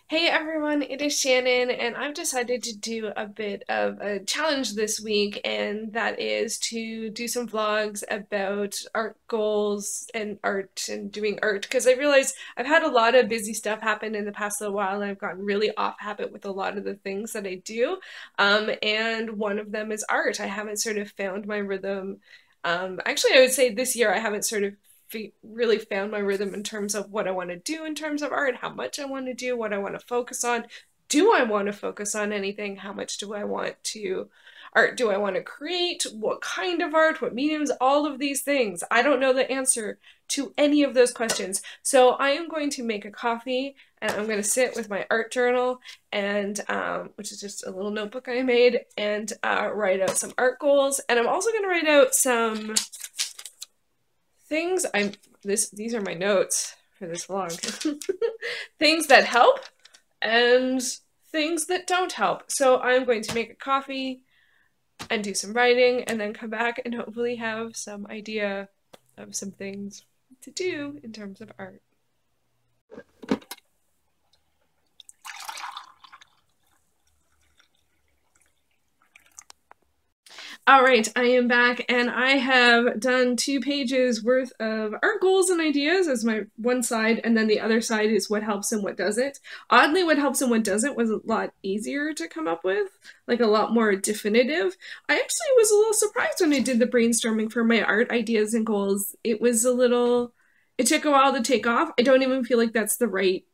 Hey everyone, it is Shannon, and I've decided to do a bit of a challenge this week, and that is to do some vlogs about art goals and art and doing art because I realize I've had a lot of busy stuff happen in the past little while, and I've gotten really off habit with a lot of the things that I do. And one of them is art. I haven't sort of found my rhythm. Actually, I would say this year I haven't sort of really found my rhythm in terms of what I want to do in terms of art, how much I want to do, what I want to focus on. Do I want to focus on anything? How much do I want to art do I want to create? What kind of art? What mediums? All of these things. I don't know the answer to any of those questions. So I am going to make a coffee and I'm going to sit with my art journal and which is just a little notebook I made and write out some art goals. And I'm also going to write out some things these are my notes for this vlog. Things that help and things that don't help. So I'm going to make a coffee and do some writing and then come back and hopefully have some idea of some things to do in terms of art. All right, I am back and I have done 2 pages worth of art goals and ideas as my one side, and then the other side is what helps and what doesn't. Oddly, what helps and what doesn't was a lot easier to come up with, like a lot more definitive. I actually was a little surprised when I did the brainstorming for my art ideas and goals. It took a while to take off. I don't even feel like that's the right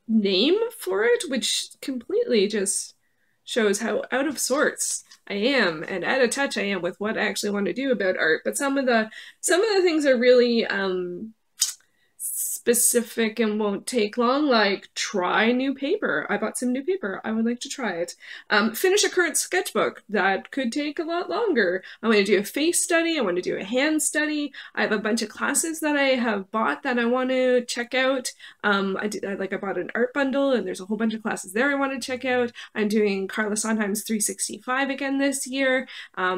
name for it, which completely just shows how out of sorts I am and out of touch I am with what I actually want to do about art. But some of the things are really specific and won't take long, like try new paper. I bought some new paper. I would like to try it. Finish a current sketchbook. That could take a lot longer. I want to do a face study. I want to do a hand study. I have a bunch of classes that I have bought that I want to check out. I bought an art bundle and there's a whole bunch of classes there I want to check out. I'm doing Carla Sondheim's 365 again this year. I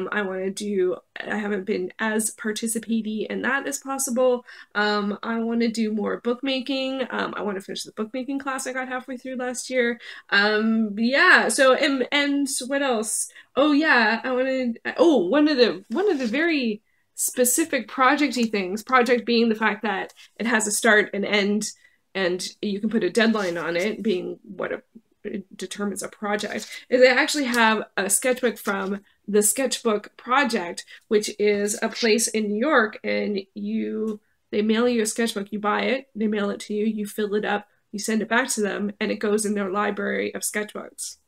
haven't been as participating in that as possible. I want to do more bookmaking. I want to finish the bookmaking class I got halfway through last year. Yeah, so and what else? Oh yeah, one of the very specific projecty things, project being the fact that it has a start and end and you can put a deadline on it, being what it determines a project, is I actually have a sketchbook from the Sketchbook Project, which is a place in New York, and they mail you a sketchbook, you buy it, they mail it to you, you fill it up, you send it back to them, and it goes in their library of sketchbooks.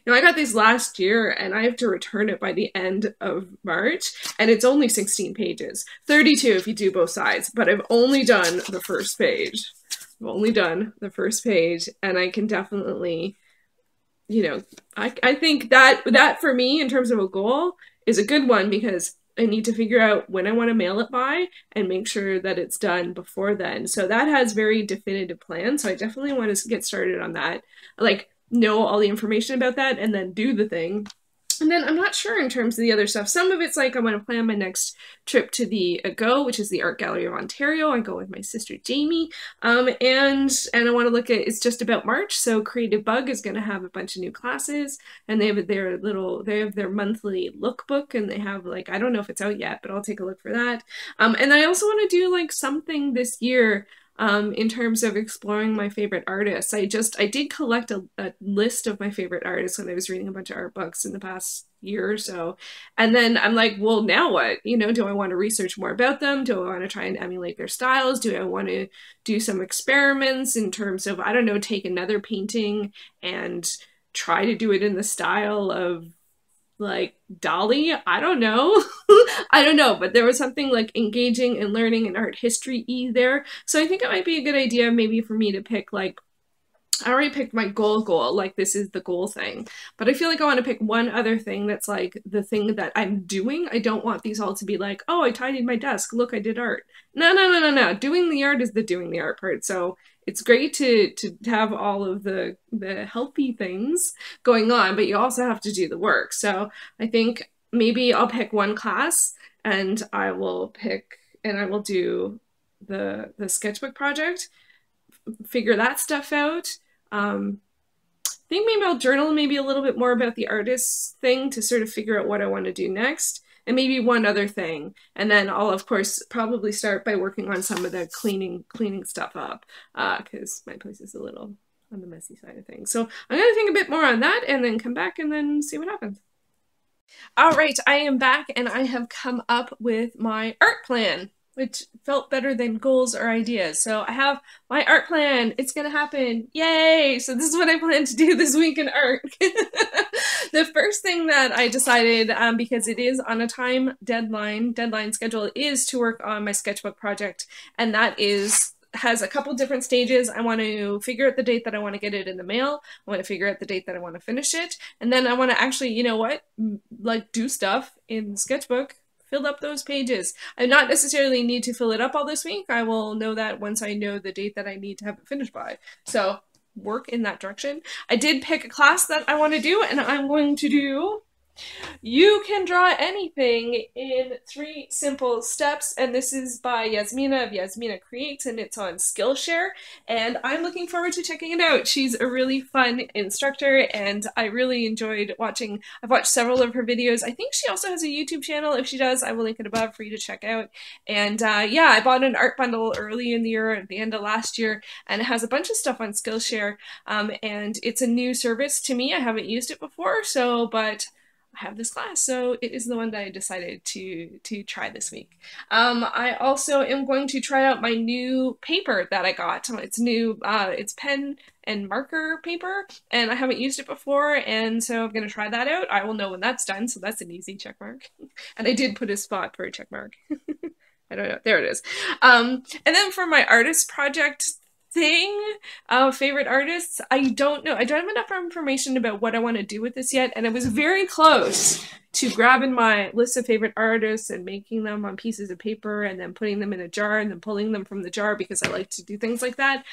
Now, I got these last year, and I have to return it by the end of March, and it's only 16 pages. 32 if you do both sides, but I've only done the first page. I've only done the first page, and I can definitely, I think that for me, in terms of a goal, is a good one because I need to figure out when I want to mail it by and make sure that it's done before then. So that has very definitive plans. So I definitely want to get started on that. Like, know all the information about that and then do the thing. And then I'm not sure in terms of the other stuff. Some of it's like I want to plan my next trip to the AGO, which is the Art Gallery of Ontario. I go with my sister Jamie. And I want to look at, it's just about March, so Creative Bug is going to have a bunch of new classes, and they have their monthly lookbook, and they have, like, I don't know if it's out yet, but I'll take a look for that. And I also want to do like something this year in terms of exploring my favorite artists. I did collect a list of my favorite artists when I was reading a bunch of art books in the past year or so. And then I'm like, well, now what? Do I want to research more about them? Do I want to try and emulate their styles? Do I want to do some experiments in terms of, I don't know, take another painting and try to do it in the style of like Dali? I don't know. I don't know, but there was something like engaging and learning and art history-y there. So I think it might be a good idea maybe for me to pick, like, I already picked my goal, like this is the goal thing, but I feel like I want to pick one other thing that's like the thing that I'm doing. I don't want these all to be like, oh, I tidied my desk, look, I did art. No. Doing the art is the doing the art part. So it's great to have all of the healthy things going on, but you also have to do the work. So I think maybe I'll pick one class and I will do the sketchbook project, figure that stuff out. I think maybe I'll journal maybe a little bit more about the artist thing to sort of figure out what I want to do next, and maybe one other thing. And then I'll, of course, probably start by working on some of the cleaning stuff up, because my place is a little on the messy side of things. So I'm going to think a bit more on that and then come back and then see what happens. All right, I am back and I have come up with my art plan, which felt better than goals or ideas. So I have my art plan. It's gonna happen. Yay! So this is what I plan to do this week in art. The first thing that I decided, because it is on a deadline schedule, is to work on my sketchbook project. And that has a couple different stages. I want to figure out the date that I want to get it in the mail. I want to figure out the date that I want to finish it. And then I want to actually, you know what, like do stuff in Sketchbook, fill up those pages. I not necessarily need to fill it up all this week. I will know that once I know the date that I need to have it finished by. So work in that direction. I did pick a class that I want to do, and I'm going to do You Can Draw Anything in 3 Simple Steps, and this is by Yasmina of Yasmina Creates, and it's on Skillshare, and I'm looking forward to checking it out. She's a really fun instructor, and I really enjoyed watching. I've watched several of her videos. I think she also has a YouTube channel. If she does, I will link it above for you to check out. And yeah, I bought an art bundle early in the year, at the end of last year, and it has a bunch of stuff on Skillshare, and it's a new service to me. I haven't used it before, but I have this class, so it is the one that I decided to try this week. I also am going to try out my new paper that I got. It's new, it's pen and marker paper, and I haven't used it before, and so I'm going to try that out. I will know when that's done, so that's an easy check mark. And I did put a spot for a check mark. I don't know. There it is. And then for my artist project favorite artists, I don't know. I don't have enough information about what I want to do with this yet, and I was very close to grabbing my list of favorite artists and making them on pieces of paper and then putting them in a jar and then pulling them from the jar because I like to do things like that.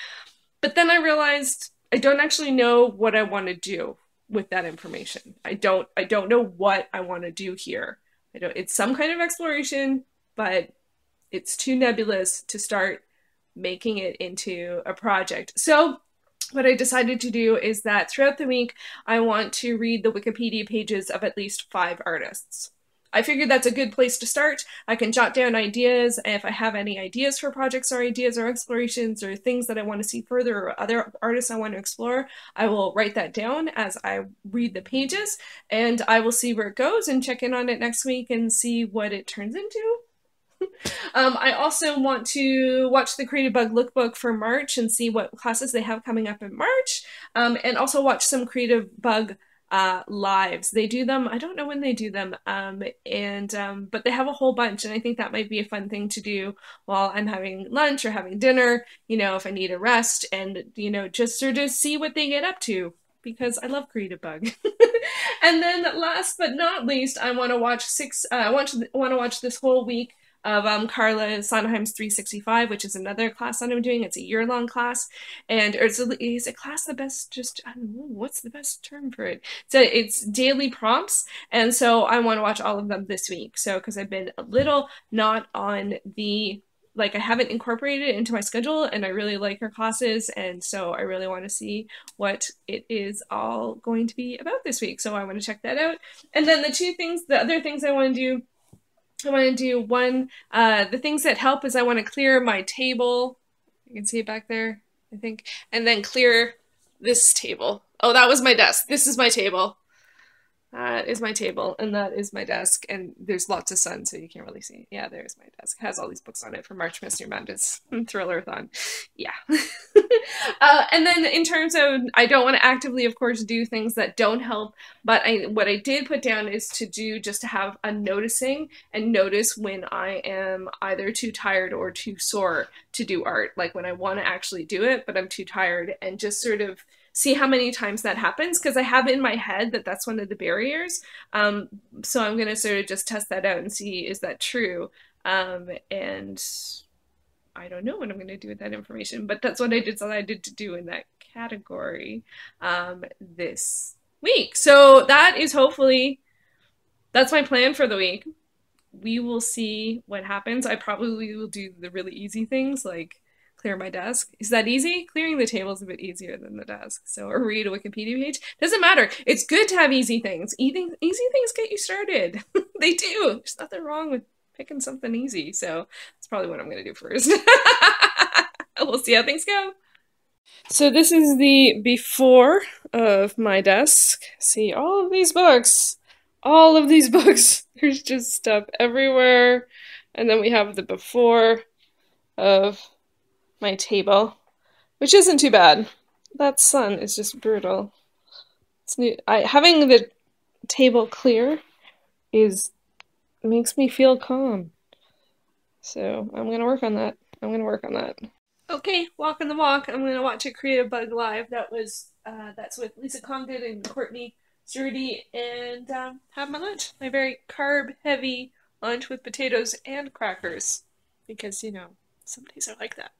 But then I realized I don't actually know what I want to do with that information. I don't know what I want to do here. It's some kind of exploration, but it's too nebulous to start making it into a project. So what I decided to do is that throughout the week, I want to read the Wikipedia pages of at least 5 artists. I figured that's a good place to start. I can jot down ideas, and if I have any ideas for projects or ideas or explorations or things that I want to see further or other artists I want to explore, I will write that down as I read the pages, and I will see where it goes and check in on it next week and see what it turns into. I also want to watch the Creative Bug Lookbook for March and see what classes they have coming up in March, and also watch some Creative Bug lives. They do them, I don't know when they do them, but they have a whole bunch, and I think that might be a fun thing to do while I'm having lunch or having dinner, if I need a rest, and, just sort of see what they get up to, because I love Creative Bug. And then last but not least, I want to watch this whole week of Carla Sondheim's 365, which is another class that I'm doing. It's a year-long class, and is a class the best? I don't know, what's the best term for it? So it's daily prompts, and so I want to watch all of them this week. So because I've been a little not on the I haven't incorporated it into my schedule, and I really like her classes, and so I really want to see what it is all going to be about this week. So I want to check that out. And then the other things I want to do, one, the things that help is I want to clear my table. You can see it back there, I think. And then clear this table. Oh, that was my desk. This is my table. That is my table, and that is my desk, and there's lots of sun, so you can't really see. Yeah, there's my desk. It has all these books on it for March Mystery Madness Thriller-a-thon. Yeah. And then in terms of, I don't want to actively, of course, do things that don't help, but what I did put down is just to have a noticing and notice when I am either too tired or too sore to do art, like when I want to actually do it, but I'm too tired, and just sort of see how many times that happens, because I have in my head that that's one of the barriers. So I'm going to sort of just test that out and see, is that true? And I don't know what I'm going to do with that information, but that's what I decided to do in that category this week. So that's my plan for the week. We will see what happens. I probably will do the really easy things like clear my desk. Is that easy? Clearing the table is a bit easier than the desk. So, or read a Wikipedia page. Doesn't matter. It's good to have easy things. Easy things get you started. They do. There's nothing wrong with picking something easy. So that's probably what I'm going to do first. We'll see how things go. So this is the before of my desk. See, all of these books. All of these books. There's just stuff everywhere. And then we have the before of my table, which isn't too bad. That sun is just brutal. It's new. Having the table clear makes me feel calm. So I'm gonna work on that. Okay, walking the walk. I'm gonna watch a Creative Bug Live. That's with Lisa Congdon and Courtney Sturdy, and have my lunch. My very carb-heavy lunch with potatoes and crackers, because some days are like that.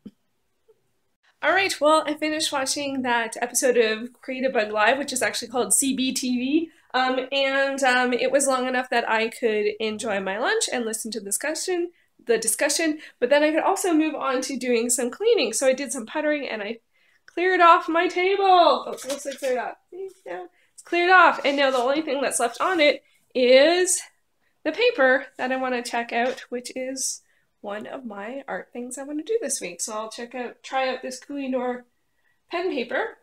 All right, well, I finished watching that episode of Creative Bug Live, which is actually called CBTV, and it was long enough that I could enjoy my lunch and listen to the discussion, but then I could also move on to doing some cleaning. So I did some puttering and I cleared off my table. Oh, it's mostly cleared off. Yeah, it's cleared off, and now the only thing that's left on it is the paper that I want to check out, which is one of my art things I want to do this week. So I'll try out this Kohinoor pen paper.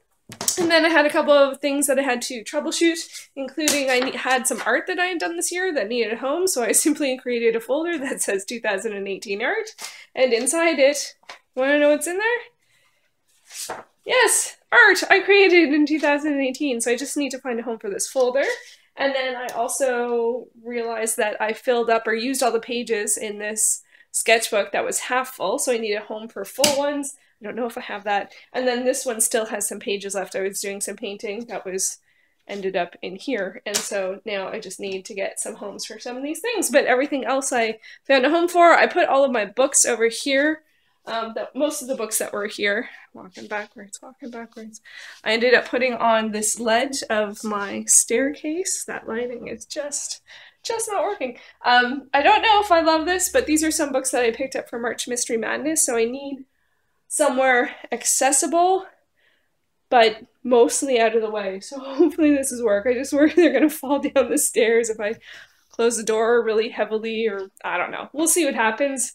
And then I had a couple of things that I had to troubleshoot, including I had some art that I had done this year that needed a home, so I simply created a folder that says 2018 art, and inside it, want to know what's in there? Yes, art I created in 2018, so I just need to find a home for this folder. And then I also realized that I filled up or used all the pages in this sketchbook that was half full, so I need a home for full ones. I don't know if I have that. And then this one still has some pages left. I was doing some painting that ended up in here. And so now I just need to get some homes for some of these things. But everything else I found a home for. I put all of my books over here. Most of the books that were here, walking backwards. I ended up putting on this ledge of my staircase. That lighting is just not working. I don't know if I love this, but these are some books that I picked up for March Mystery Madness. So I need somewhere accessible, but mostly out of the way. So hopefully this is work. I just worry they're gonna fall down the stairs if I close the door really heavily, or I don't know. We'll see what happens.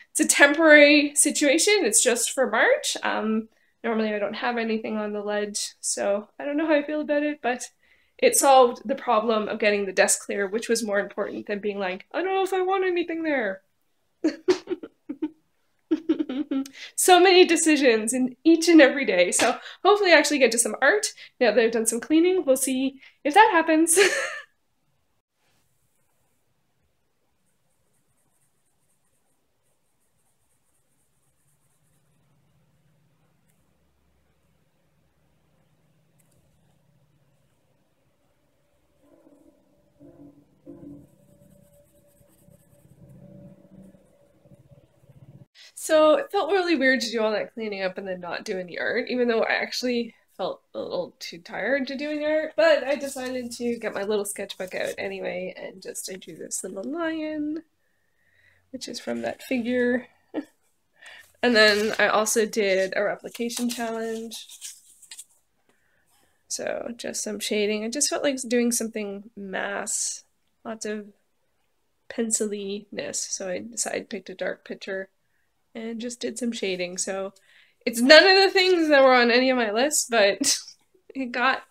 It's a temporary situation. It's just for March. Normally I don't have anything on the ledge, so I don't know how I feel about it, but it solved the problem of getting the desk clear, which was more important than being like, I don't know if I want anything there. So many decisions in each and every day. So hopefully I actually get to some art now that I've done some cleaning. We'll see if that happens. So it felt really weird to do all that cleaning up and then not do any art, even though I actually felt a little too tired to do any art, but I decided to get my little sketchbook out anyway, and I drew this little lion, which is from that figure. And then I also did a replication challenge. So just some shading. I just felt like doing something mass, lots of pencil-y-ness. So I decided picked a dark picture and just did some shading. So it's none of the things that were on any of my lists, but it got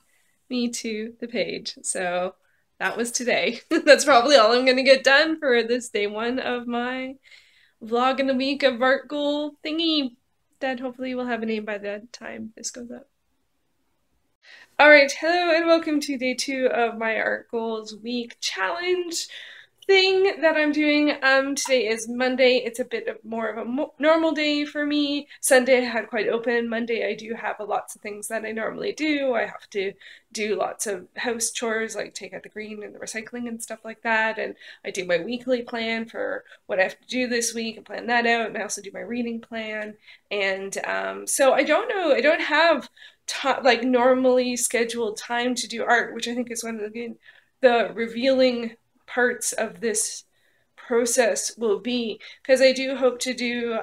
me to the page. So that was today. That's probably all I'm gonna get done for this day one of my vlog in the week of art goal thingy that hopefully will have a name by the time this goes up. Alright, hello and welcome to day 2 of my art goals week challenge thing that I'm doing. Today is Monday. It's a bit more of a normal day for me. Sunday I had quite open. Monday I do have lots of things that I normally do. I have to do lots of house chores, like take out the green and the recycling and stuff like that, and I do my weekly plan for what I have to do this week and plan that out, and I also do my reading plan, and so I don't have like normally scheduled time to do art, which I think is one of the revealing parts of this process will be, because I do hope to do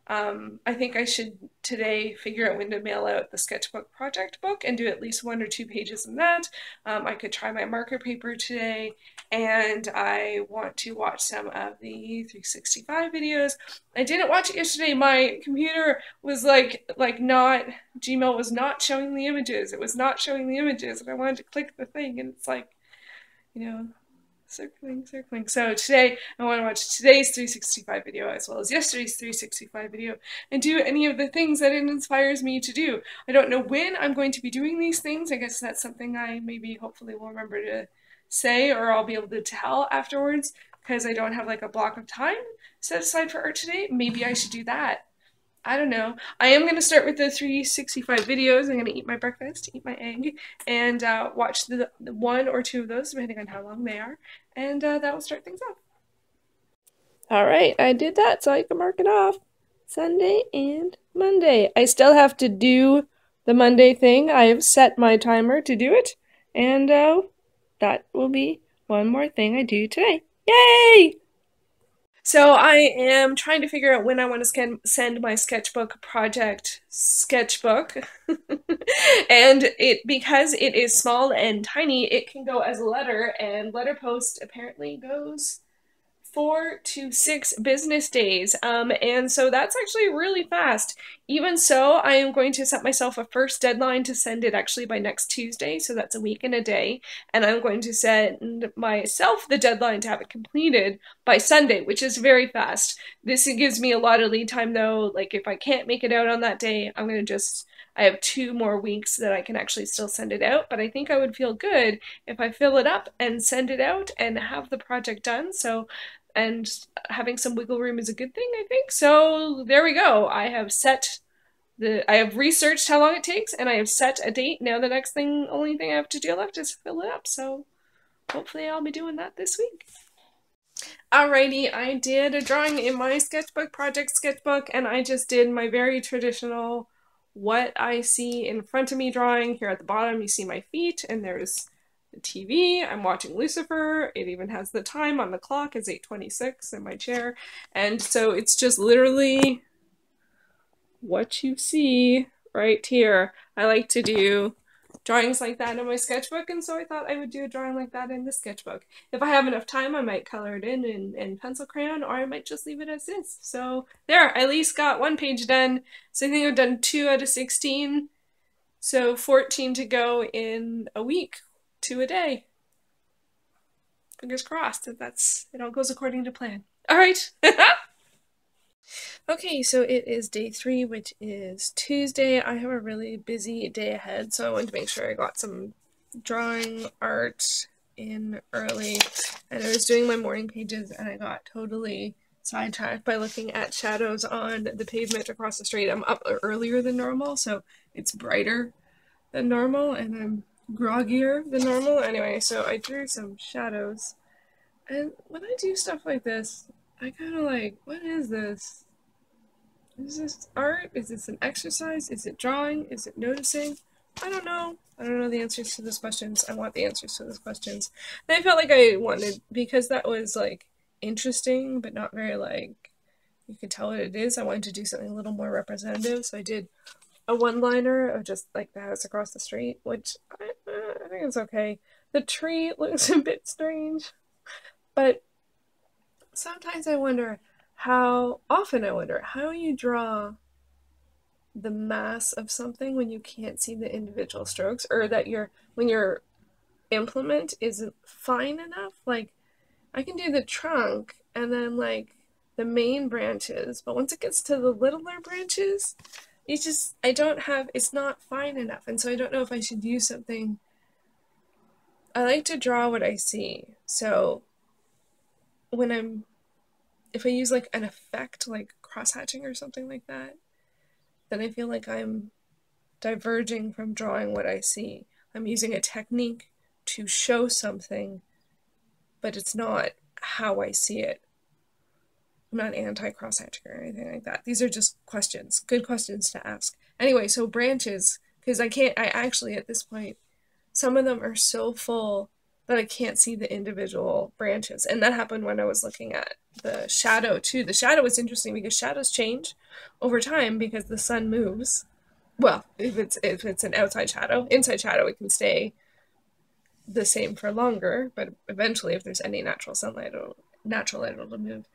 I think I should today figure out when to mail out the sketchbook project book and do at least 1 or 2 pages in that. I could try my marker paper today, and I want to watch some of the 365 videos. I didn't watch it yesterday. My computer was not, Gmail was not showing the images. It was not showing the images, and I wanted to click the thing, and it's like, you know, circling. So today I want to watch today's 365 video as well as yesterday's 365 video and do any of the things that it inspires me to do. I don't know when I'm going to be doing these things. I guess that's something I maybe hopefully will remember to say, or I'll be able to tell afterwards, because I don't have like a block of time set aside for art today. Maybe I should do that. I don't know. I am going to start with the 365 videos. I'm going to eat my breakfast, eat my egg, and watch the 1 or 2 of those, depending on how long they are, and that will start things off. All right, I did that, so I can mark it off. Sunday and Monday. I still have to do the Monday thing. I have set my timer to do it, and that will be one more thing I do today. Yay! So I am trying to figure out when I want to send my sketchbook project sketchbook. And because it is small and tiny, it can go as a letter, and letterpost apparently goes 4 to 6 business days. And so that's actually really fast. Even so, I am going to set myself a first deadline to send it actually by next Tuesday, so that's a week and a day. And I'm going to send myself the deadline to have it completed by Sunday, which is very fast. This gives me a lot of lead time though. Like if I can't make it out on that day, I have 2 more weeks that I can actually still send it out, but I think I would feel good if I fill it up and send it out and have the project done. And having some wiggle room is a good thing, I think. So there we go. I have researched how long it takes, and I have set a date. Now the only thing I have to do left is fill it up. So hopefully I'll be doing that this week. Alrighty, I did a drawing in my sketchbook, project sketchbook, and I just did my very traditional what I see in front of me drawing. Here at the bottom you see my feet, and there's the TV. I'm watching Lucifer. It even has the time on the clock. It's 8:26 in my chair. And so it's just literally what you see right here. I like to do drawings like that in my sketchbook, and so I thought I would do a drawing like that in the sketchbook. If I have enough time, I might color it in pencil crayon, or I might just leave it as is. So there, I at least got 1 page done. So I think I've done 2 out of 16. So 14 to go in a week, 2 a day. Fingers crossed that it all goes according to plan. All right. Okay, so it is day 3, which is Tuesday. I have a really busy day ahead, so I wanted to make sure I got some drawing art in early. And I was doing my morning pages, and I got totally sidetracked by looking at shadows on the pavement across the street. I'm up earlier than normal, so it's brighter than normal, and I'm groggier than normal. Anyway, so I drew some shadows. And when I do stuff like this, I kind of like, what is this? Is this art? Is this an exercise? Is it drawing? Is it noticing? I don't know. I don't know the answers to those questions. I want the answers to those questions. And I felt like I wanted, because that was like interesting, but not very like, you could tell what it is. I wanted to do something a little more representative. So I did a one-liner of just like the house across the street, which I think is okay. The tree looks a bit strange, but sometimes I wonder how you draw the mass of something when you can't see the individual strokes, or that when your implement isn't fine enough. Like I can do the trunk and then like the main branches, but once it gets to the littler branches, it's not fine enough. And so I don't know if I should use something. I like to draw what I see. So if I use like an effect, like cross-hatching or something like that, then I feel like I'm diverging from drawing what I see. I'm using a technique to show something, but it's not how I see it. I'm not anti-cross-hatching or anything like that. These are just questions, good questions to ask. Anyway, so branches, because I actually at this point, some of them are so full that I can't see the individual branches. And that happened when I was looking at the shadow too. The shadow was interesting because shadows change over time because the sun moves. Well, if it's an outside shadow, inside shadow, it can stay the same for longer, but eventually if there's any natural sunlight, it'll move.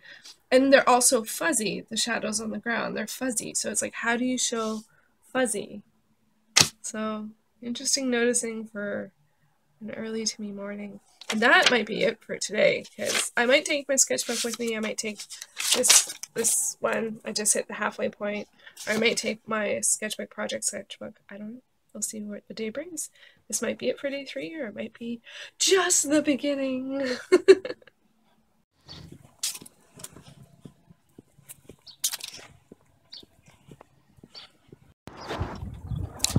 And they're also fuzzy, the shadows on the ground, they're fuzzy. So it's like, how do you show fuzzy? So interesting noticing for an early to me morning. And that might be it for today, because I might take my sketchbook with me. I might take this one. I just hit the halfway point. Or I might take my sketchbook. I don't know. We'll see what the day brings. This might be it for day 3, or it might be just the beginning.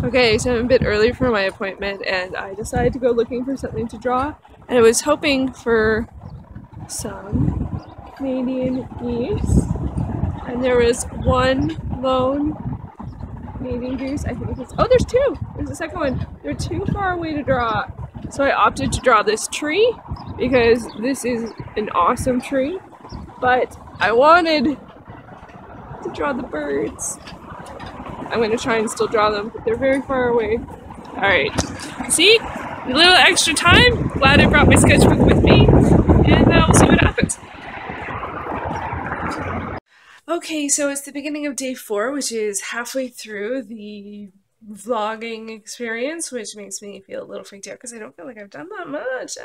Okay, so I'm a bit early for my appointment, and I decided to go looking for something to draw. And I was hoping for some Canadian geese. And there was one lone Canadian goose. I think it's, oh, there's 2. There's a second one. They're too far away to draw. So I opted to draw this tree because this is an awesome tree. But I wanted to draw the birds. I'm going to try and still draw them, but they're very far away. Alright, see? A little extra time. Glad I brought my sketchbook with me, and we'll see what happens. Okay, so it's the beginning of day 4, which is halfway through the vlogging experience, which makes me feel a little freaked out because I don't feel like I've done that much.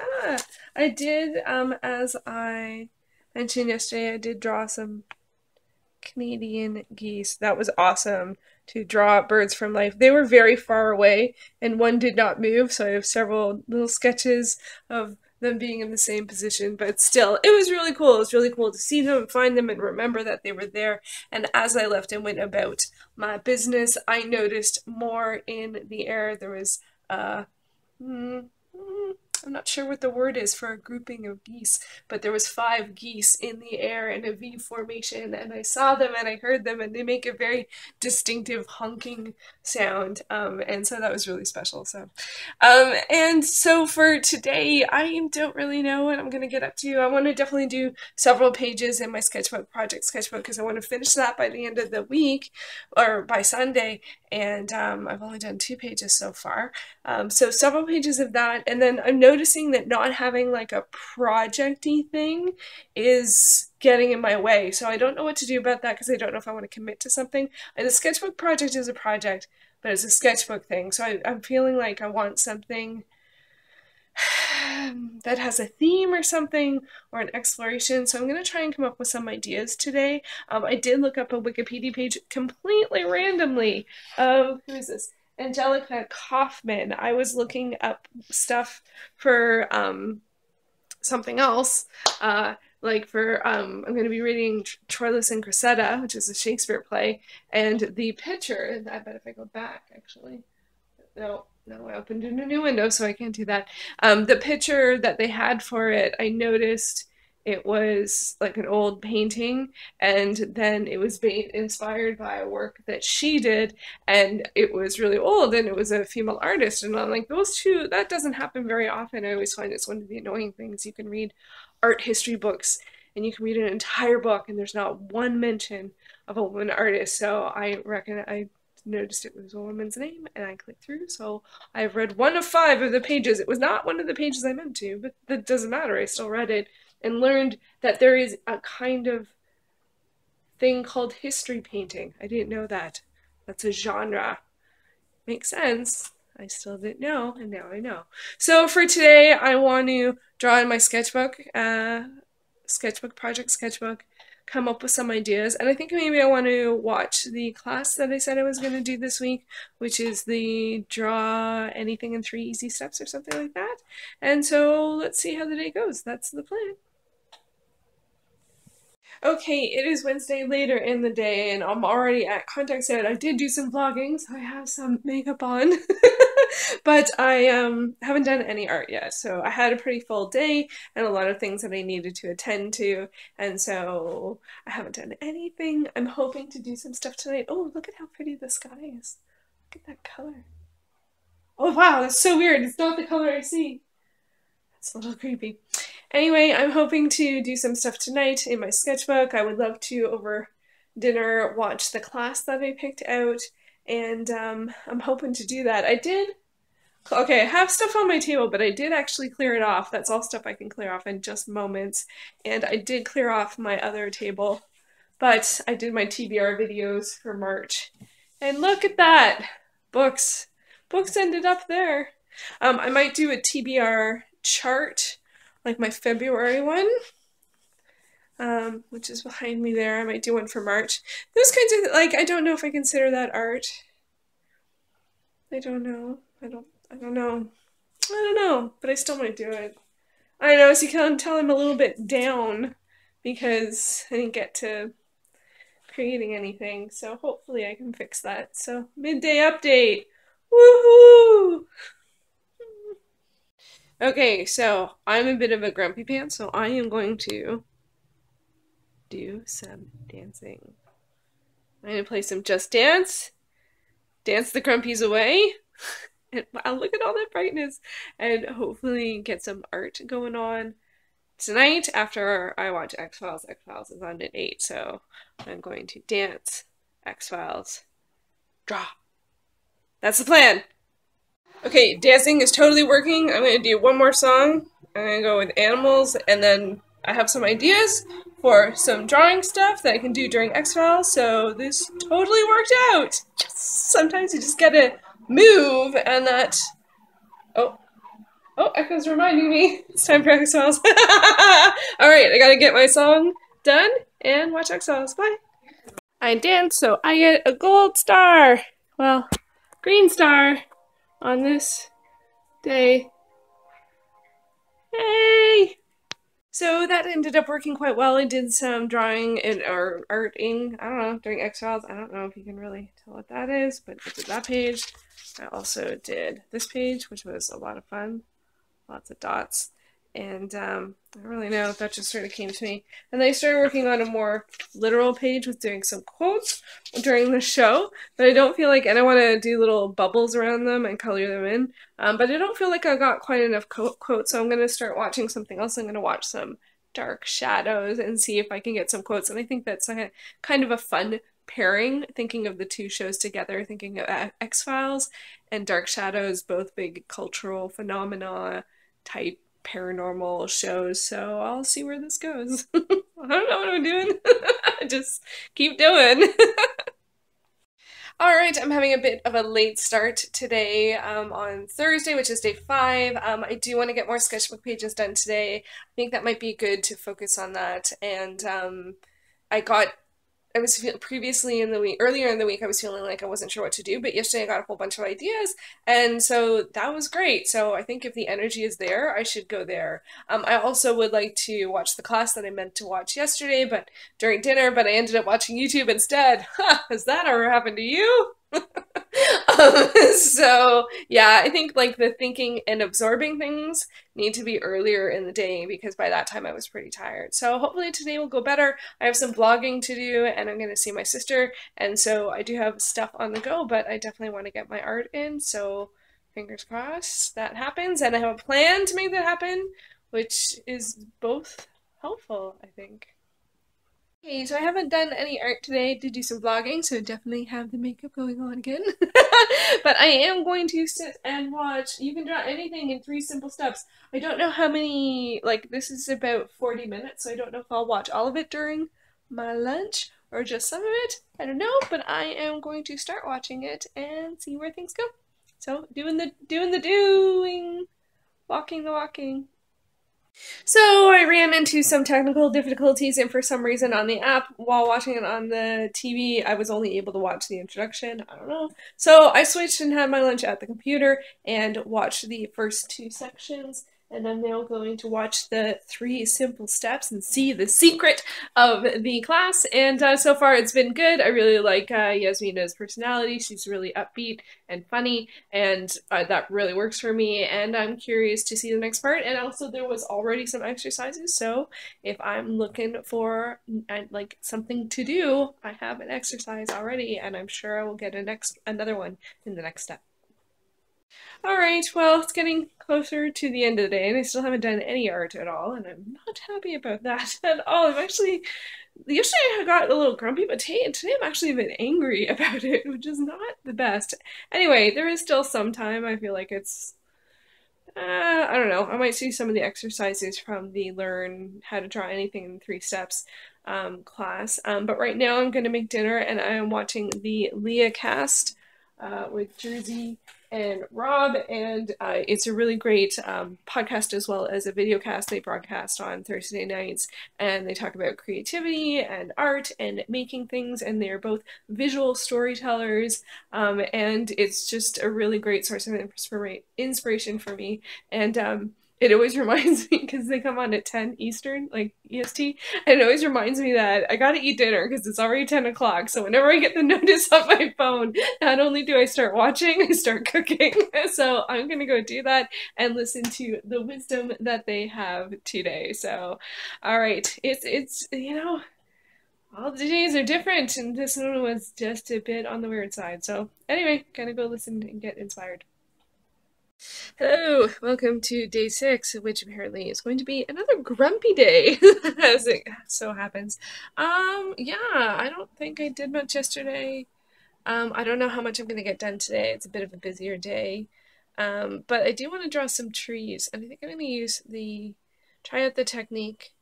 I did, as I mentioned yesterday, I did draw some Canadian geese. That was awesome to draw birds from life. They were very far away and one did not move, so I have several little sketches of them being in the same position, but still, it was really cool. It was really cool to see them, find them, and remember that they were there. And as I left and went about my business, I noticed more in the air. There was I'm not sure what the word is for a grouping of geese, but there was 5 geese in the air in a V formation, and I saw them and I heard them, and they make a very distinctive honking sound, and so that was really special. So, and so for today, I don't really know what I'm gonna get up to. I want to definitely do several pages in my sketchbook because I want to finish that by the end of the week, or by Sunday, and I've only done 2 pages so far. So several pages of that, and then I'm noticing that not having like a project-y thing is getting in my way. So I don't know what to do about that because I don't know if I want to commit to something. And the sketchbook project is a project, but it's a sketchbook thing. So I'm feeling like I want something that has a theme or something, or an exploration. So I'm going to try and come up with some ideas today. I did look up a Wikipedia page completely randomly of, who is this? Angelica Kaufman. I was looking up stuff for something else, like for I'm going to be reading Troilus and Cressida, which is a Shakespeare play, and the picture, I bet if I go back, actually, no, I opened in a new window, so I can't do that. The picture that they had for it, I noticed it was like an old painting, and then it was inspired by a work that she did, and it was really old, and it was a female artist, and I'm like, those two, that doesn't happen very often. I always find it's one of the annoying things. You can read art history books, and you can read an entire book, and there's not one mention of a woman artist, so I reckon I noticed it was a woman's name, and I clicked through, so I've read 1 of 5 of the pages. It was not one of the pages I meant to, but that doesn't matter. I still read it and learned that there is a kind of thing called history painting. I didn't know that. That's a genre. Makes sense. I still didn't know, and now I know. So for today, I want to draw in my sketchbook, sketchbook, come up with some ideas, and I think maybe I want to watch the class that I said I was going to do this week, which is the Draw Anything in 3 Easy Steps or something like that. And so let's see how the day goes. That's the plan. Okay, it is Wednesday later in the day, and I'm already at contact set. I did do some vlogging, so I have some makeup on, but I haven't done any art yet. So I had a pretty full day and a lot of things that I needed to attend to, and so I haven't done anything. I'm hoping to do some stuff tonight. Oh, look at how pretty the sky is. Look at that color. Oh wow, that's so weird. It's not the color I see. It's a little creepy. Anyway, I'm hoping to do some stuff tonight in my sketchbook. I would love to, over dinner, watch the class that I picked out, and I'm hoping to do that. Okay, I have stuff on my table, but I did actually clear it off. That's all stuff I can clear off in just moments. And I did clear off my other table, but I did my TBR videos for March. And look at that! Books. Books ended up there. I might do a TBR chart, like my February one, which is behind me there. I might do one for March. Those kinds of, like, I don't know if I consider that art. I don't know. I don't know. I don't know, but I still might do it. I know, as you can tell, I'm a little bit down because I didn't get to creating anything, so hopefully I can fix that. So, midday update! Woohoo! Okay, so I'm a bit of a grumpy pants, so I am going to do some dancing. I'm going to play some Just Dance, dance the grumpies away, and wow, look at all that brightness, and hopefully get some art going on tonight after I watch X-Files. X-Files is on at 8, so I'm going to dance, X-Files, draw. That's the plan! Okay, dancing is totally working. I'm going to do one more song. I'm going to go with animals, and then I have some ideas for some drawing stuff that I can do during X-Files, so this totally worked out! Sometimes you just gotta move, and that... Oh, Echo's reminding me. It's time for X-Files. Alright, I gotta get my song done, and watch X-Files. Bye! I danced, so I get a gold star! Well, green star on this day. Hey! So that ended up working quite well. I did some drawing or arting, I don't know, during X-Files. I don't know if you can really tell what that is, but I did that page. I also did this page, which was a lot of fun. Lots of dots. And I don't really know, that just sort of came to me. And then I started working on a more literal page with doing some quotes during the show, but I don't feel like, and I want to do little bubbles around them and color them in, but I don't feel like I got quite enough quotes, so I'm going to start watching something else. I'm going to watch some Dark Shadows and see if I can get some quotes, and I think that's like kind of a fun pairing, thinking of the two shows together, thinking of X-Files and Dark Shadows, both big cultural phenomena type paranormal shows, so I'll see where this goes. I don't know what I'm doing. Just keep doing. Alright, I'm having a bit of a late start today on Thursday, which is day 5. I do want to get more sketchbook pages done today. I think that might be good to focus on that, and I was previously in the week, earlier in the week, I was feeling like I wasn't sure what to do, but yesterday I got a whole bunch of ideas, and so that was great. So I think if the energy is there, I should go there. I also would like to watch the class that I meant to watch yesterday, but during dinner, but I ended up watching YouTube instead. Has that ever happened to you? So yeah, I think like the thinking and absorbing things need to be earlier in the day because by that time I was pretty tired. So hopefully today will go better. I have some vlogging to do and I'm going to see my sister, and so I do have stuff on the go, but I definitely want to get my art in, so fingers crossed that happens, and I have a plan to make that happen, which is both helpful, I think. Okay, so I haven't done any art today. I did do some vlogging, so definitely have the makeup going on again. But I am going to sit and watch You Can Draw Anything in 3 Simple Steps. I don't know how many, like this is about 40 minutes, so I don't know if I'll watch all of it during my lunch or just some of it. I don't know, but I am going to start watching it and see where things go. So doing, walking the walking. So I ran into some technical difficulties, and for some reason on the app, while watching it on the TV, I was only able to watch the introduction. I don't know. So I switched and had my lunch at the computer and watched the first 2 sections, and I'm now going to watch the 3 simple steps and see the secret of the class. And so far it's been good. I really like Yasmina's personality. She's really upbeat and funny, and that really works for me, and I'm curious to see the next part. And also there was already some exercises, so if I'm looking for like something to do, I have an exercise already, and I'm sure I will get another one in the next step. All right, well, it's getting closer to the end of the day, and I still haven't done any art at all, and I'm not happy about that at all. I'm actually, yesterday I got a little grumpy, but today I'm actually a bit angry about it, which is not the best. Anyway, there is still some time. I feel like it's, I don't know. I might see some of the exercises from the Learn How to Draw Anything in 3 Steps class. But right now I'm going to make dinner, and I am watching the Leah cast with Jersey and Rob, and it's a really great podcast as well as a video cast. They broadcast on Thursday nights, and they talk about creativity and art and making things, and they're both visual storytellers, and it's just a really great source of inspiration for me. And it always reminds me, because they come on at 10 Eastern, like EST, and it always reminds me that I gotta eat dinner because it's already 10 o'clock. So whenever I get the notice on my phone, not only do I start watching, I start cooking. So I'm gonna go do that and listen to the wisdom that they have today. So, all right, it's all the days are different, and this one was just a bit on the weird side. So anyway, gonna go listen and get inspired. Hello, welcome to day 6, which apparently is going to be another grumpy day, as it so happens. Yeah, I don't think I did much yesterday. I don't know how much I'm gonna get done today. It's a bit of a busier day. But I do want to draw some trees, and I think I'm gonna try out the technique,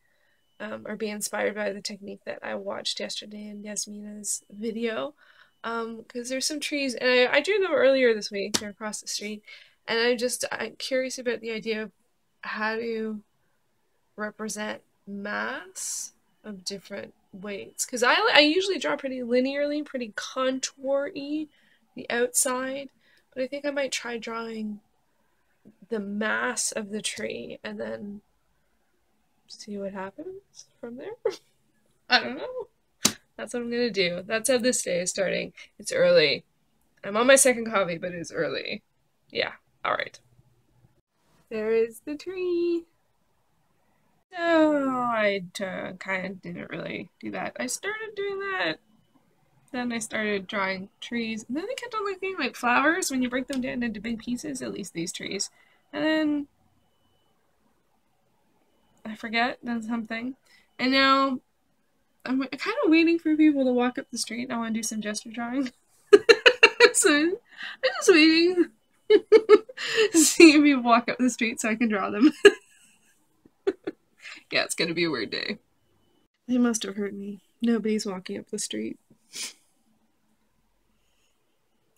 or be inspired by the technique that I watched yesterday in Yasmina's video. Because there's some trees, and I drew them earlier this week. They're across the street. And I'm curious about the idea of how to represent mass of different weights. Because I usually draw pretty linearly, pretty contour-y, the outside. But I think I might try drawing the mass of the tree and then see what happens from there. I don't know. That's what I'm gonna do. That's how this day is starting. It's early. I'm on my second coffee, but it's early. Yeah. All right. There is the tree. So I kind of didn't really do that. I started doing that. Then I started drawing trees. And then they kept on looking like flowers when you break them down into big pieces, at least these trees. And then I forget, then something. And now I'm kind of waiting for people to walk up the street. I want to do some gesture drawing. So I'm just waiting. See people walk up the street so I can draw them. Yeah, it's gonna be a weird day. They must have heard me. Nobody's walking up the street.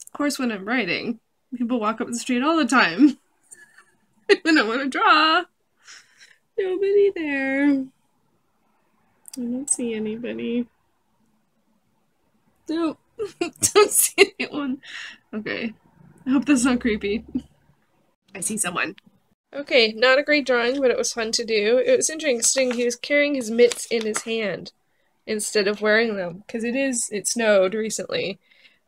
Of course, when I'm writing, people walk up the street all the time. When I want to draw, nobody there. I don't see anybody. Don't see anyone. Okay. I hope that's not creepy. I see someone. Okay, not a great drawing, but it was fun to do. It was interesting. He was carrying his mitts in his hand instead of wearing them, because it snowed recently.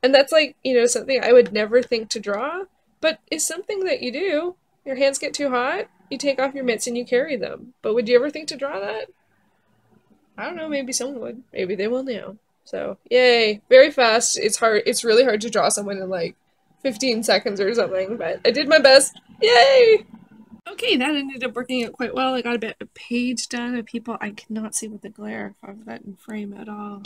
And that's like, something I would never think to draw, but it's something that you do. Your hands get too hot, you take off your mitts and you carry them. But would you ever think to draw that? I don't know, maybe someone would. Maybe they will now. So, yay. Very fast. It's hard. It's really hard to draw someone in like 15 seconds or something, but I did my best. Yay! Okay, that ended up working out quite well. I got a page done of people. I cannot see with the glare of that in frame at all.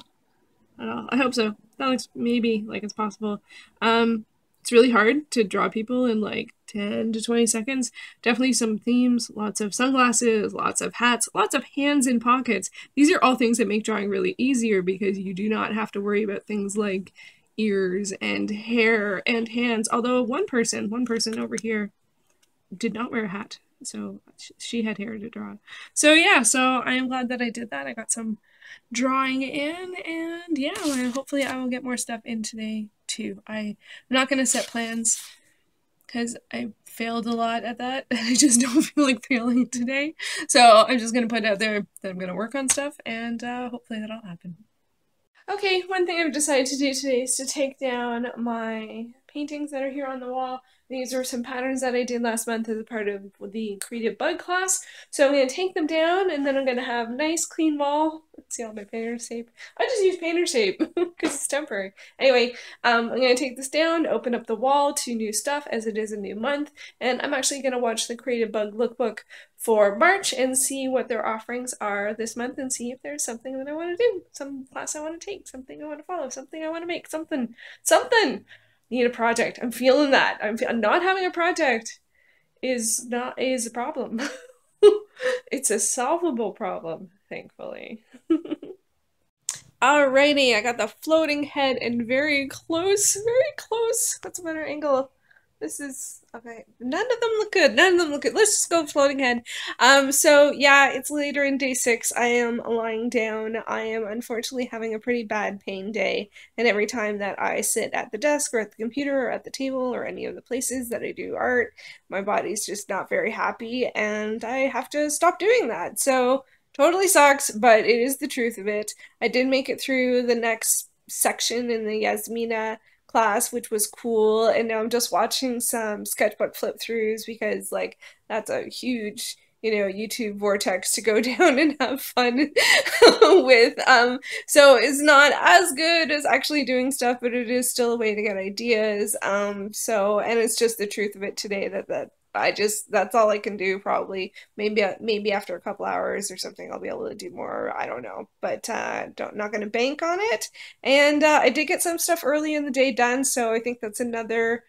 I hope so. That looks maybe like it's possible. It's really hard to draw people in like 10 to 20 seconds. Definitely some themes, lots of sunglasses, lots of hats, lots of hands in pockets. These are all things that make drawing really easier because you do not have to worry about things like ears and hair and hands. Although one person over here did not wear a hat, so she had hair to draw. So yeah, so I am glad that I did that. I got some drawing in, and yeah, hopefully I will get more stuff in today too. I'm not going to set plans because I failed a lot at that, and I just don't feel like failing today. So I'm just going to put out there that I'm going to work on stuff, and hopefully that'll happen. Okay, one thing I've decided to do today is to take down my paintings that are here on the wall. These are some patterns that I did last month as a part of the Creative Bud class. So I'm going to take them down, and then I'm going to have a nice clean wall See all my painter's tape? I just use painter's tape because it's temporary. Anyway, I'm going to take this down, open up the wall to new stuff as it is a new month, and I'm actually going to watch the Creative Bug Lookbook for March and see what their offerings are this month and see if there's something that I want to do, some class I want to take, something I want to follow, something I want to make, something. Need a project. I'm feeling that. I'm not having a project is a problem. It's a solvable problem, thankfully. Alrighty, I got the floating head and very close, that's a better angle. This is, okay, none of them look good, let's just go floating head. So yeah, it's later in day 6, I am lying down, I am unfortunately having a pretty bad pain day, and every time that I sit at the desk or at the computer or at the table or any of the places that I do art, my body's just not very happy, and I have to stop doing that, so totally sucks, but it is the truth of it. I did make it through the next section in the Yasmina class, which was cool, and now I'm just watching some sketchbook flip-throughs because, like, that's a huge, YouTube vortex to go down and have fun with. So it's not as good as actually doing stuff, but it is still a way to get ideas. And it's just the truth of it today that that's all I can do probably. Maybe after a couple hours or something I'll be able to do more. I don't know, but not gonna bank on it. And I did get some stuff early in the day done, so I think that's another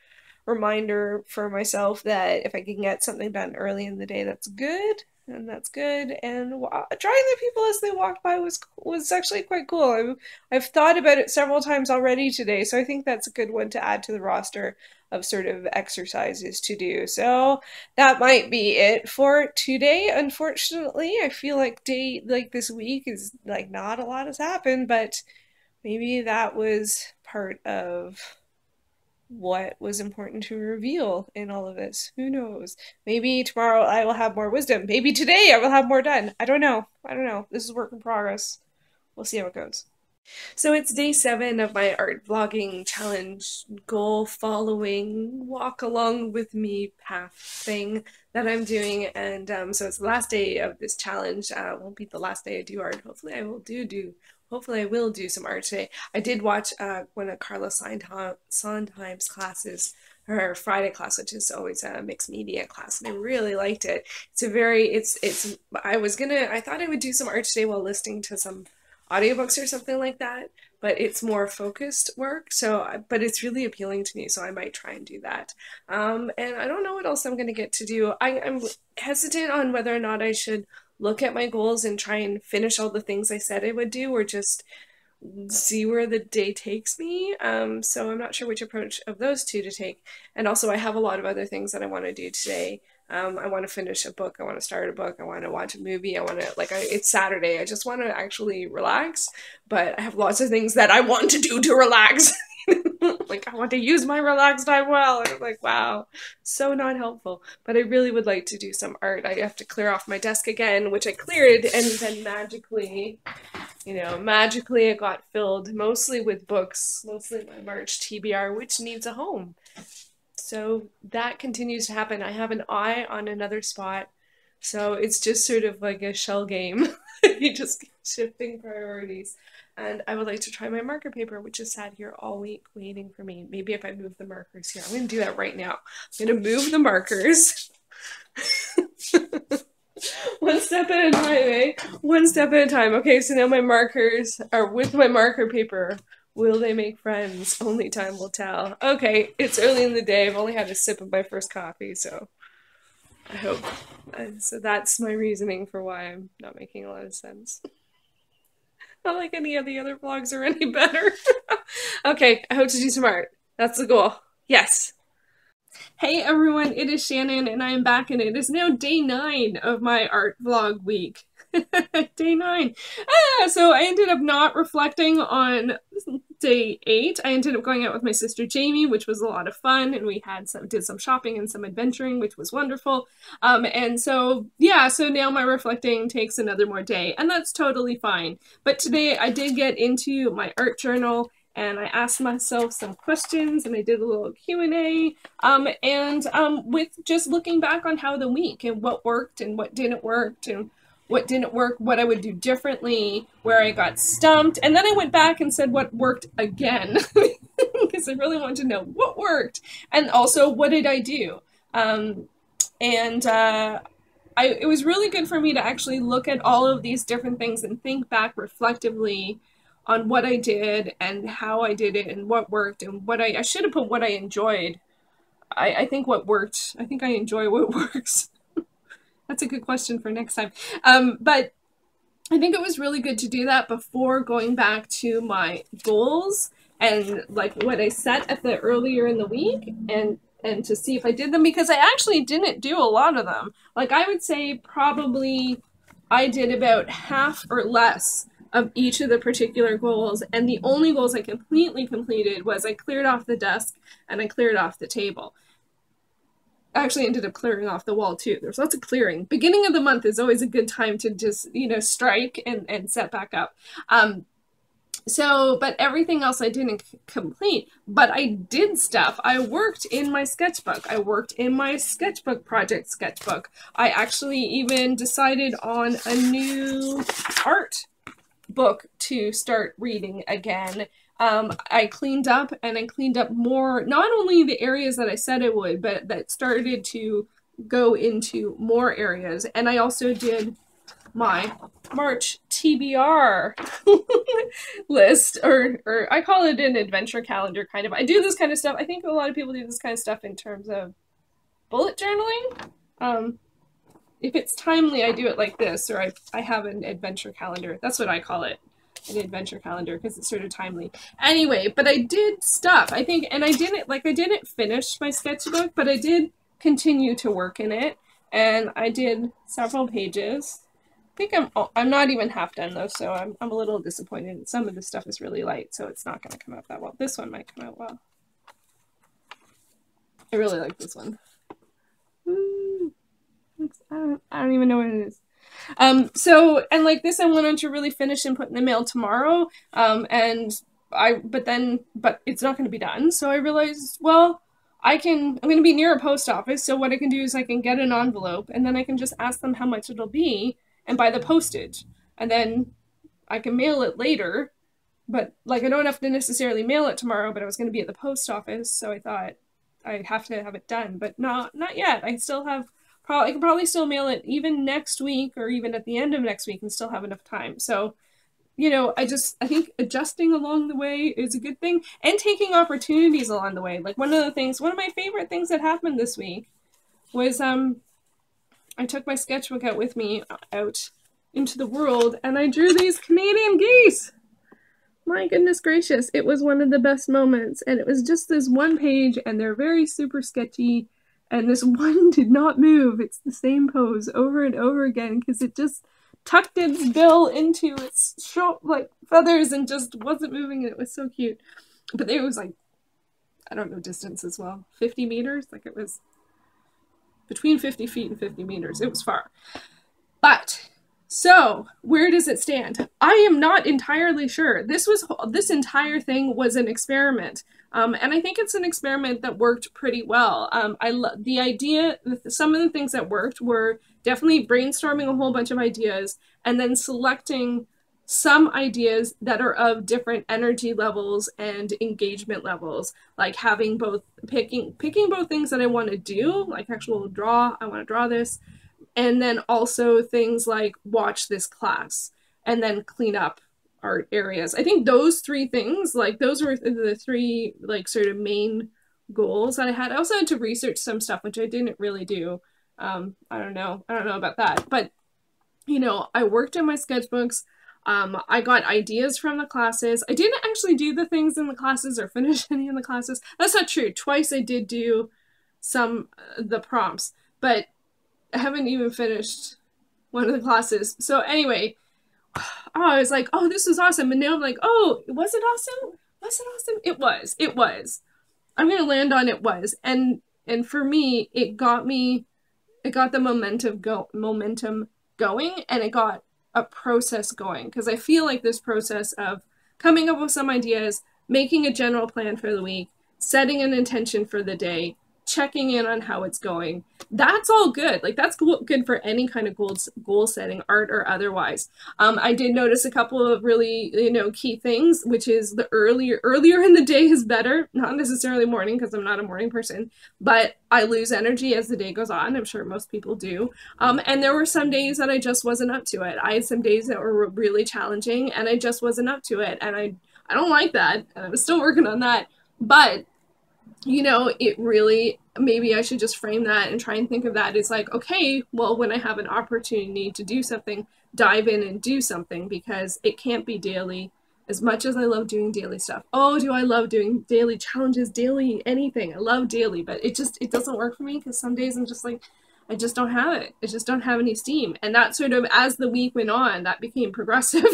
reminder for myself that if I can get something done early in the day, that's good. And that's good. And drawing the people as they walked by was actually quite cool. I've thought about it several times already today, so I think that's a good one to add to the roster of sort of exercises to do. So that might be it for today. Unfortunately, I feel like this week is like not a lot has happened, but maybe that was part of what was important to reveal in all of this. Who knows? Maybe tomorrow I will have more wisdom. Maybe today I will have more done. I don't know. This is work in progress. We'll see how it goes. So it's day 7 of my art vlogging challenge goal following walk along with me path thing that I'm doing, and so it's the last day of this challenge. Won't be the last day I do art. Hopefully I will do some art today. I did watch one of Carla Sondheim's classes, her Friday class, which is always a mixed media class, and I really liked it. I thought I would do some art today while listening to some audiobooks or something like that, but it's more focused work, but it's really appealing to me, so I might try and do that. And I don't know what else I'm going to get to do. I'm hesitant on whether or not I should look at my goals and try and finish all the things I said I would do, or just see where the day takes me. So I'm not sure which approach of those two to take. And also I have a lot of other things that I want to do today. I want to finish a book, I want to start a book, I want to watch a movie, it's Saturday, I just want to actually relax, but I have lots of things that I want to do to relax. Like, I want to use my relaxed time well, and I'm like, wow, so not helpful. But I really would like to do some art. I have to clear off my desk again, which I cleared, and then magically it got filled mostly with books, mostly my March TBR, which needs a home. So that continues to happen. I have an eye on another spot, so it's just sort of like a shell game. You just keep shifting priorities. And I would like to try my marker paper, which has sat here all week waiting for me. Maybe if I move the markers here. I'm going to do that right now. I'm going to move the markers. One step at a time, eh? One step at a time. Okay, so now my markers are with my marker paper. Will they make friends? Only time will tell. Okay, it's early in the day. I've only had a sip of my first coffee, so I hope. So that's my reasoning for why I'm not making a lot of sense. Not like any of the other vlogs are any better. Okay, I hope to do some art. That's the goal. Yes. Hey everyone, it is Shannon and I am back, and it is now day 9 of my art vlog week. Day 9. So I ended up not reflecting on day 8. I ended up going out with my sister Jamie, which was a lot of fun, and we did some shopping and some adventuring, which was wonderful. And so yeah, so now my reflecting takes another more day, and that's totally fine. But today I did get into my art journal, and I asked myself some questions, and I did a little Q&A, with just looking back on how the week and what worked and what didn't work, and what didn't work, what I would do differently, where I got stumped. And then I went back and said what worked again, because I really wanted to know what worked. And also, what did I do? It was really good for me to actually look at all of these different things and think back reflectively on what I did and how I did it and what worked and what I should have put what I enjoyed. I think what worked. I think I enjoy what works. That's a good question for next time. But I think it was really good to do that before going back to my goals and like what I set at the earlier in the week and to see if I did them, because I actually didn't do a lot of them. Like I would say probably I did about half or less of each of the particular goals, and the only goals I completely completed was I cleared off the desk and I cleared off the table. I actually ended up clearing off the wall too. There's lots of clearing. Beginning of the month is always a good time to just, strike and set back up. But everything else I didn't complete, but I did stuff. I worked in my sketchbook. I worked in my sketchbook project sketchbook. I actually even decided on a new art book to start reading again. I cleaned up and I cleaned up more, not only the areas that I said I would, but that started to go into more areas. And I also did my March TBR list, or I call it an adventure calendar kind of. I do this kind of stuff. I think a lot of people do this kind of stuff in terms of bullet journaling. If it's timely, I do it like this, or I have an adventure calendar. That's what I call it, an adventure calendar, because it's sort of timely. Anyway, but I did stuff, I think, and I didn't finish my sketchbook, but I did continue to work in it, and I did several pages. I think I'm not even half done though, so I'm a little disappointed. Some of the stuff is really light, so it's not going to come out that well. This one might come out well. I really like this one. I don't even know what it is. And like this I wanted to really finish and put in the mail tomorrow. But it's not going to be done. So I realized, well, I'm going to be near a post office. So what I can do is I can get an envelope and then I can just ask them how much it'll be and buy the postage. And then I can mail it later. But like, I don't have to necessarily mail it tomorrow, but I was going to be at the post office. So I thought I'd have to have it done, but not yet. I still have, I can probably still mail it even next week or even at the end of next week and still have enough time. So, I think adjusting along the way is a good thing, and taking opportunities along the way. Like one of my favorite things that happened this week was, I took my sketchbook out with me out into the world and I drew these Canadian geese. My goodness gracious, it was one of the best moments, and it was just this one page and they're very super sketchy. And this one did not move. It's the same pose over and over again because it just tucked its bill into its feathers and just wasn't moving, and it was so cute. But it was like, I don't know distance as well, 50 meters? Like it was between 50 feet and 50 meters. It was far. But, so, where does it stand? I am not entirely sure. This entire thing was an experiment. And I think it's an experiment that worked pretty well. The idea, some of the things that worked were definitely brainstorming a whole bunch of ideas and then selecting some ideas that are of different energy levels and engagement levels, like having picking both things that I want to do, like I want to draw this, and then also things like watch this class and then clean up art areas. I think those three things, like those were the three like sort of main goals that I had. I also had to research some stuff, which I didn't really do. I don't know about that, but I worked in my sketchbooks. I got ideas from the classes. I didn't actually do the things in the classes or finish any in the classes. That's not true. Twice I did do the prompts, but I haven't even finished one of the classes. So anyway, I was like, oh, this was awesome. And now I'm like, oh, was it awesome? Was it awesome? It was. I'm going to land on it was. And for me, it got the momentum going, and it got a process going. Because I feel like this process of coming up with some ideas, making a general plan for the week, setting an intention for the day, checking in on how it's going. That's all good. Like that's good for any kind of goal setting, art or otherwise. I did notice a couple of really, key things, which is the earlier in the day is better. Not necessarily morning because I'm not a morning person, but I lose energy as the day goes on. I'm sure most people do. And there were some days that I just wasn't up to it. I had some days that were really challenging and I just wasn't up to it. And I don't like that. And I'm still working on that. But it really, maybe I should just frame that and try and think of that as like, okay, well, when I have an opportunity to do something, dive in and do something, because it can't be daily. As much as I love doing daily stuff. Oh, do I love doing daily challenges, daily anything. I love daily, but it doesn't work for me because some days I'm just like, I just don't have it. I just don't have any steam. And that sort of, as the week went on, that became progressive.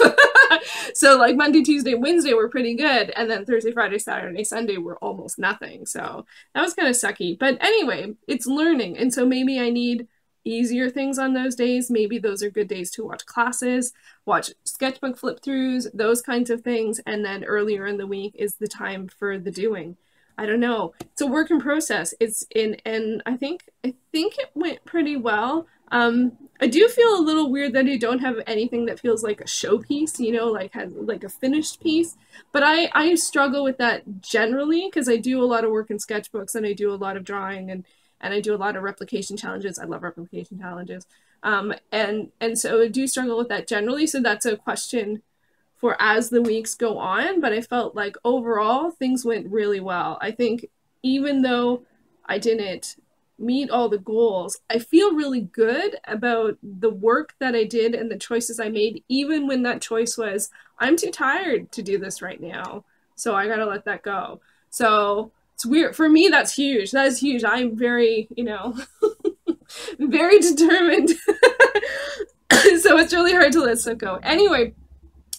So like Monday, Tuesday, Wednesday were pretty good. And then Thursday, Friday, Saturday, Sunday were almost nothing. So that was kind of sucky. But anyway, it's learning. And so maybe I need easier things on those days. Maybe those are good days to watch classes, watch sketchbook flip throughs, those kinds of things. And then earlier in the week is the time for the doing. I don't know. It's a work in process. And I think it went pretty well. I do feel a little weird that I don't have anything that feels like a showpiece, like has like a finished piece. But I struggle with that generally because I do a lot of work in sketchbooks and I do a lot of drawing and I do a lot of replication challenges. I love replication challenges. And so I do struggle with that generally. So that's a question for as the weeks go on, but I felt like overall things went really well. I think even though I didn't meet all the goals, I feel really good about the work that I did and the choices I made, even when that choice was, I'm too tired to do this right now, so I gotta let that go. So it's weird. For me, that's huge. That is huge. I'm very, very determined. So it's really hard to let stuff go. Anyway,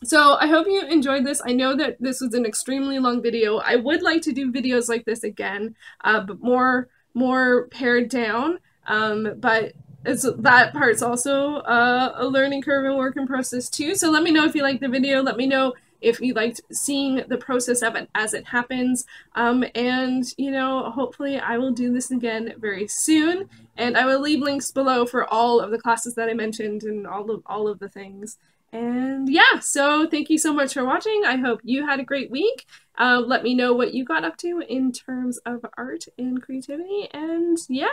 so I hope you enjoyed this. I know that this was an extremely long video. I would like to do videos like this again, but more pared down. But that part's also a learning curve and work in process too. So let me know if you liked the video. Let me know if you liked seeing the process of it as it happens. And hopefully I will do this again very soon. And I will leave links below for all of the classes that I mentioned and all of the things. And yeah, so thank you so much for watching. I hope you had a great week. Let me know what you got up to in terms of art and creativity. And yeah,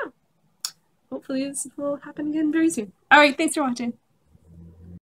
hopefully this will happen again very soon. All right, thanks for watching.